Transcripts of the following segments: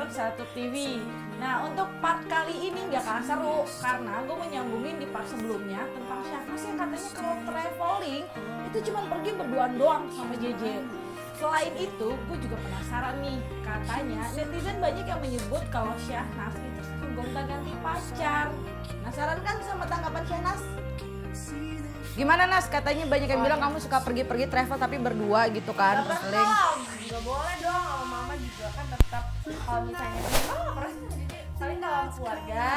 di satu TV. Nah untuk part kali ini nggak kalah seru karena gue menyambungin di part sebelumnya tentang Syahnas yang katanya kalau traveling itu cuma pergi berduaan doang sama JJ. Selain itu, gue juga penasaran nih, katanya netizen banyak yang menyebut kalau Syahnas itu gonta-ganti pacar. Penasaran kan sama tanggapan Syahnas? Gimana Nas? Katanya banyak yang bilang kamu suka pergi-pergi travel tapi berdua gitu kan? Traveling. Gak boleh dong, sama mama juga kan tetap kalau misalnya mama pernah sih jadi paling dalam keluarga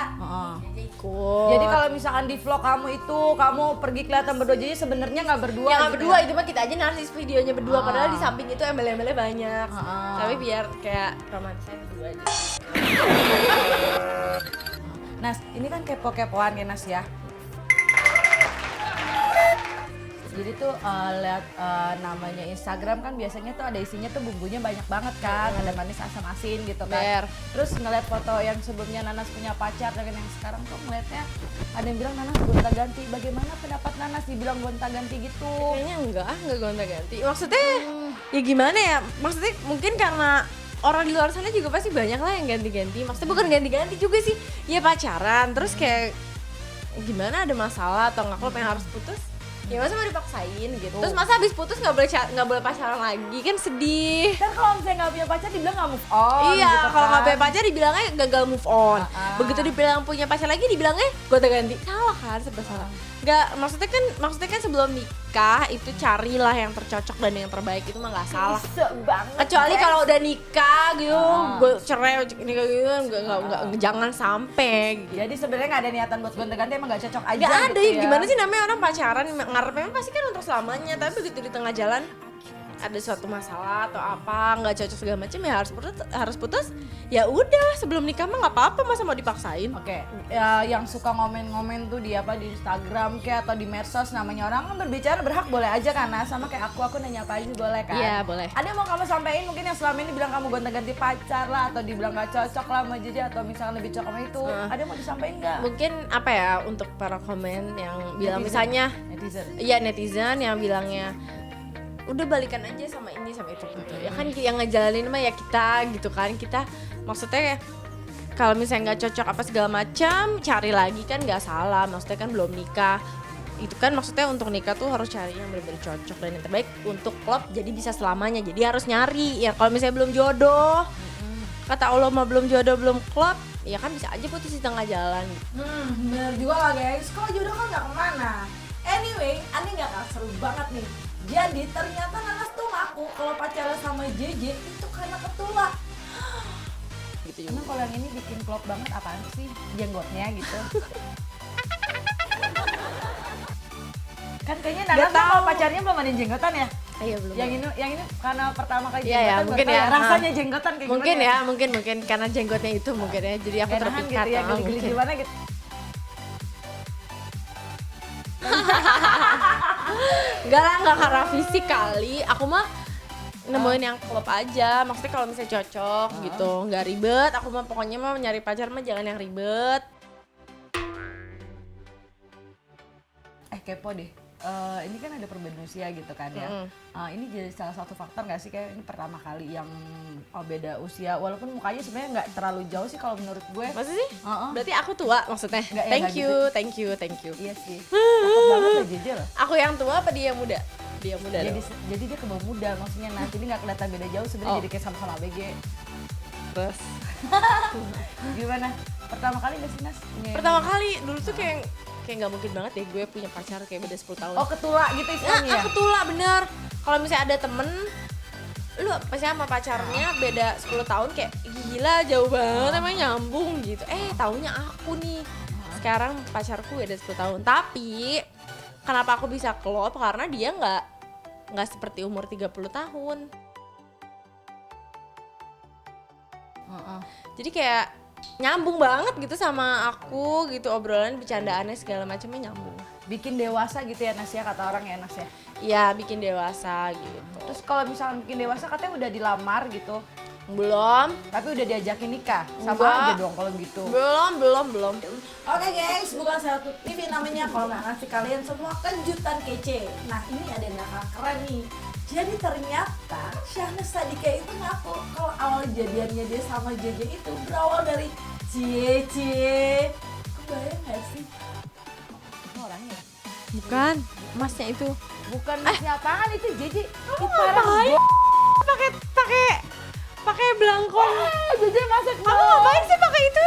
jadi ikut. Jadi kalau misalkan di vlog kamu itu kamu pergi kelihatan berdua, jadi sebenarnya nggak berdua. Ya nggak gitu berdua, ya? itu mah kita aja narsis videonya berdua, padahal di samping itu embel-embelnya banyak. Tapi biar kayak romantisnya berdua aja. Nas, ini kan kepo-kepoan ya Nas ya. Jadi tuh lihat namanya Instagram kan biasanya tuh ada isinya tuh bumbunya banyak banget kan, ada manis asam asin gitu kan. Terus ngeliat foto yang sebelumnya Nanas punya pacar dengan yang sekarang tuh ngeliatnya ada yang bilang Nanas gonta-ganti. Bagaimana pendapat Nanas dibilang gonta-ganti gitu? Kayaknya enggak gonta-ganti. Maksudnya ya gimana ya? Maksudnya mungkin karena orang di luar sana juga pasti banyak lah yang ganti-ganti. Maksudnya bukan ganti-ganti juga sih, ya pacaran. Terus kayak gimana ada masalah atau nggak klub yang harus putus? Ya masa mau dipaksain gitu. Terus masa habis putus nggak boleh pacaran lagi, kan sedih. Kan kalau misalnya nggak punya pacar dibilang nggak move on. Iya, gitu kalau nggak kan. punya pacar dibilangnya gagal move on. Begitu dibilang punya pacar lagi dibilangnya gonta-ganti. Salah kan, serba salah. Nggak, maksudnya kan sebelum nikah itu carilah yang tercocok dan yang terbaik, itu mah nggak salah. Bisa banget. Kecuali guys. kalau udah nikah gitu, gue cerai nikah gitu, nggak jangan sampai. Gitu. Jadi sebenarnya nggak ada niatan buat gonta-ganti, emang nggak cocok aja. Gak ada, gitu ya. gimana sih namanya orang pacaran ngarepnya pasti kan untuk selamanya, tapi begitu di tengah jalan ada suatu masalah atau apa nggak cocok segala macam ya harus putus. Ya udah sebelum nikah mah nggak apa-apa, masa mau dipaksain. Oke, ya, yang suka ngomen-ngomen tuh di apa di Instagram kayak atau di medsos, namanya orang kan berbicara berhak boleh aja kan, nah sama kayak aku nanya apa aja boleh kan? Iya boleh. Ada yang mau kamu sampaikan mungkin yang selama ini bilang kamu gonta-ganti pacar lah atau dibilang gak cocok lah sama JJ atau misalnya lebih cocok sama itu, ada yang mau disampaikan nggak? Mungkin apa ya untuk para komen yang bilang misalnya netizen. iya netizen yang bilangnya udah balikan aja sama ini sama itu gitu. Ya kan yang ngejalanin mah ya kita gitu kan, kita maksudnya kalau misalnya nggak cocok apa segala macam cari lagi kan nggak salah, maksudnya kan belum nikah itu kan, maksudnya untuk nikah tuh harus cari yang benar-benar cocok dan yang terbaik untuk klub jadi bisa selamanya, jadi harus nyari ya. Kalau misalnya belum jodoh kata Allah mah belum jodoh belum klub ya kan bisa aja putus di tengah jalan. Bener juga lah guys, kalau jodoh kan gak kemana. Anyway, Ani gak kalah seru banget nih. Jadi ternyata Nanas tuh ngaku kalau pacaran sama JJ itu karena ketulak. Gitu Emang kalau yang ini bikin klop banget apaan sih? Jenggotnya gitu. Kan kayaknya Nanas tuh kalau pacarnya belum ada jenggotan ya? Iya belum. Yang ini karena pertama kali Iya, ya, jenggotan mungkin baru tahu ya. rasanya jenggotan kayak mungkin gimana ya, mungkin karena jenggotnya itu mungkin ya, jadi aku Enakan terpikat gitu ya, geli-geli mungkin. gimana gitu. Enggak lah, enggak karena fisik kali. Aku mah nemuin yang klop aja. Maksudnya kalau misalnya cocok gitu, nggak ribet. Aku mah pokoknya mah nyari pacar mah jangan yang ribet. Kepo deh. Ini kan ada perbedaan usia gitu kan ya. Ini jadi salah satu faktor nggak sih, kayak ini pertama kali yang beda usia, walaupun mukanya sebenarnya nggak terlalu jauh sih kalau menurut gue. Masa sih? Berarti aku tua maksudnya? Nggak, ya, Thank nggak you, gitu. thank you. Iya sih. Takut banget lah JJ loh. Aku yang tua apa dia yang muda? Dia yang muda dong. Jadi dia kebawa muda maksudnya, nah jadi nggak kelihatan beda jauh sebenarnya, jadi kayak sama-sama ABG. Terus? Gimana? Pertama kali nggak sih Nas? Pertama kali dulu tuh kayak nggak mungkin banget deh gue punya pacar kayak beda 10 tahun. Oh ketulak gitu istilahnya ya? Aku ketulak bener. Kalau misalnya ada temen, lu misalnya sama pacarnya beda 10 tahun kayak gila jauh banget emang nyambung gitu. Taunya aku nih. Sekarang pacarku beda 10 tahun. Tapi kenapa aku bisa klop? Karena dia nggak seperti umur 30 tahun. Jadi kayak nyambung banget gitu sama aku gitu, obrolan bercandaannya segala macamnya nyambung. Bikin dewasa gitu ya Nas ya, kata orang ya Nas ya. Iya bikin dewasa gitu. Terus kalau misalnya bikin dewasa katanya udah dilamar gitu, Belum. tapi udah diajakin nikah. Sama Enggak. aja dong kalau gitu. Belum. Oke guys, bukan satu TV namanya kalau nggak ngasih kalian semua kejutan kece. Nah ini ada yang bakal keren nih. Jadi ternyata Syahnas Sadiqah itu ngaku kalau awal jadiannya dia sama JJ itu berawal dari cie. Kebayang gak sih? Ini orangnya ya? Bukan, emasnya itu. Bukan apaan itu JJ. Kamu ngapain? Pakai belangkon. JJ masuk. Kamu ngapain sih pakai itu?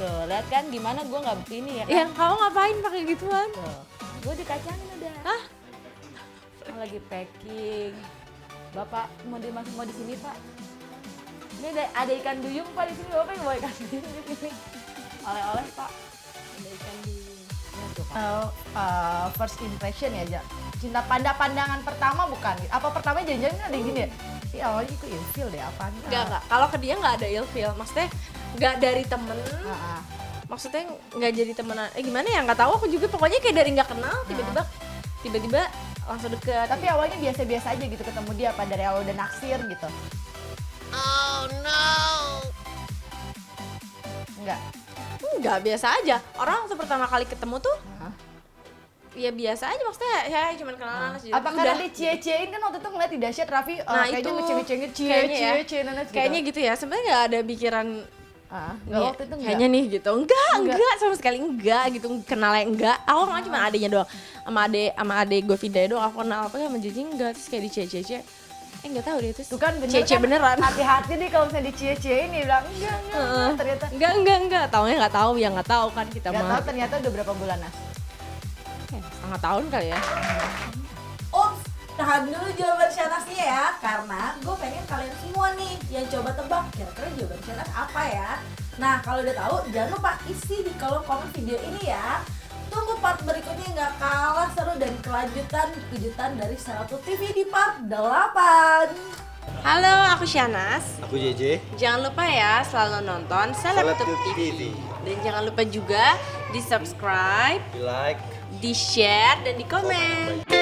Tuh, lihat kan gimana gue nggak ini ya kan? Yang kamu ngapain pakai gituan? Tuh, gue dikacangin udah. Hah? Lagi packing. Bapak mau di sini Pak. Ini ada ikan duyung Pak di sini. Bapak yang bawa ikan duyung di sini. Oleh-oleh Pak. Ada ikan duyung. Ini tuh, Pak. First impression ya, Ja. Cinta pandangan pertama bukan? Apa pertama janjian ada yang gini ya? Sih awalnya itu ilfil deh apaan? Enggak. Kalau ke dia nggak ada ilfeel. Maksudnya nggak dari temen. Maksudnya nggak jadi temenan. Gimana ya? Nggak tahu. Aku juga pokoknya kayak dari nggak kenal tiba-tiba langsung deket. Tapi awalnya biasa-biasa aja gitu ketemu dia apa dari awal udah naksir gitu? Oh no. Enggak, Biasa aja. Orang waktu pertama kali ketemu tuh ya biasa aja, maksudnya ya cuman kenalan aja. apa karena dicie-ciein kan waktu itu ngeliat di dahsyat Raffi kayaknya itu ngecengin kayaknya cie gitu. Kayaknya gitu ya. Sebenarnya nggak ada pikiran Enggak waktu itu enggak. kayaknya nih gitu. Enggak sama sekali enggak gitu. Kenalnya enggak. Aku kan cuma adenya doang. Sama ade gue Vida doang aku kenal, apa sama Jiji enggak. Terus kayak dicie-cie. Enggak tahu deh, terus Tuh kan bener cie-cie kan? beneran. Hati-hati nih kalau misalnya dicie-ciein nih bilang enggak ternyata. Enggak. Taunya enggak tahu, ya enggak tahu kan kita Enggak mah. tahu ternyata udah berapa bulan Nas? Setengah tahun kali ya. Ups, tahan dulu jawaban Syanasnya ya, karena gue pengen kalian semua nih yang coba tebak kira-kira jawaban Syanas apa ya. Nah kalau udah tahu jangan lupa isi di kolom komen video ini ya. Tunggu part berikutnya yang gak kalah seru dan kejutan dari Seratu TV di part 8. Halo, aku Syanas. Aku JJ. Jangan lupa ya selalu nonton Selebtube TV. Dan jangan lupa juga di subscribe, Di like. di share, dan di komen.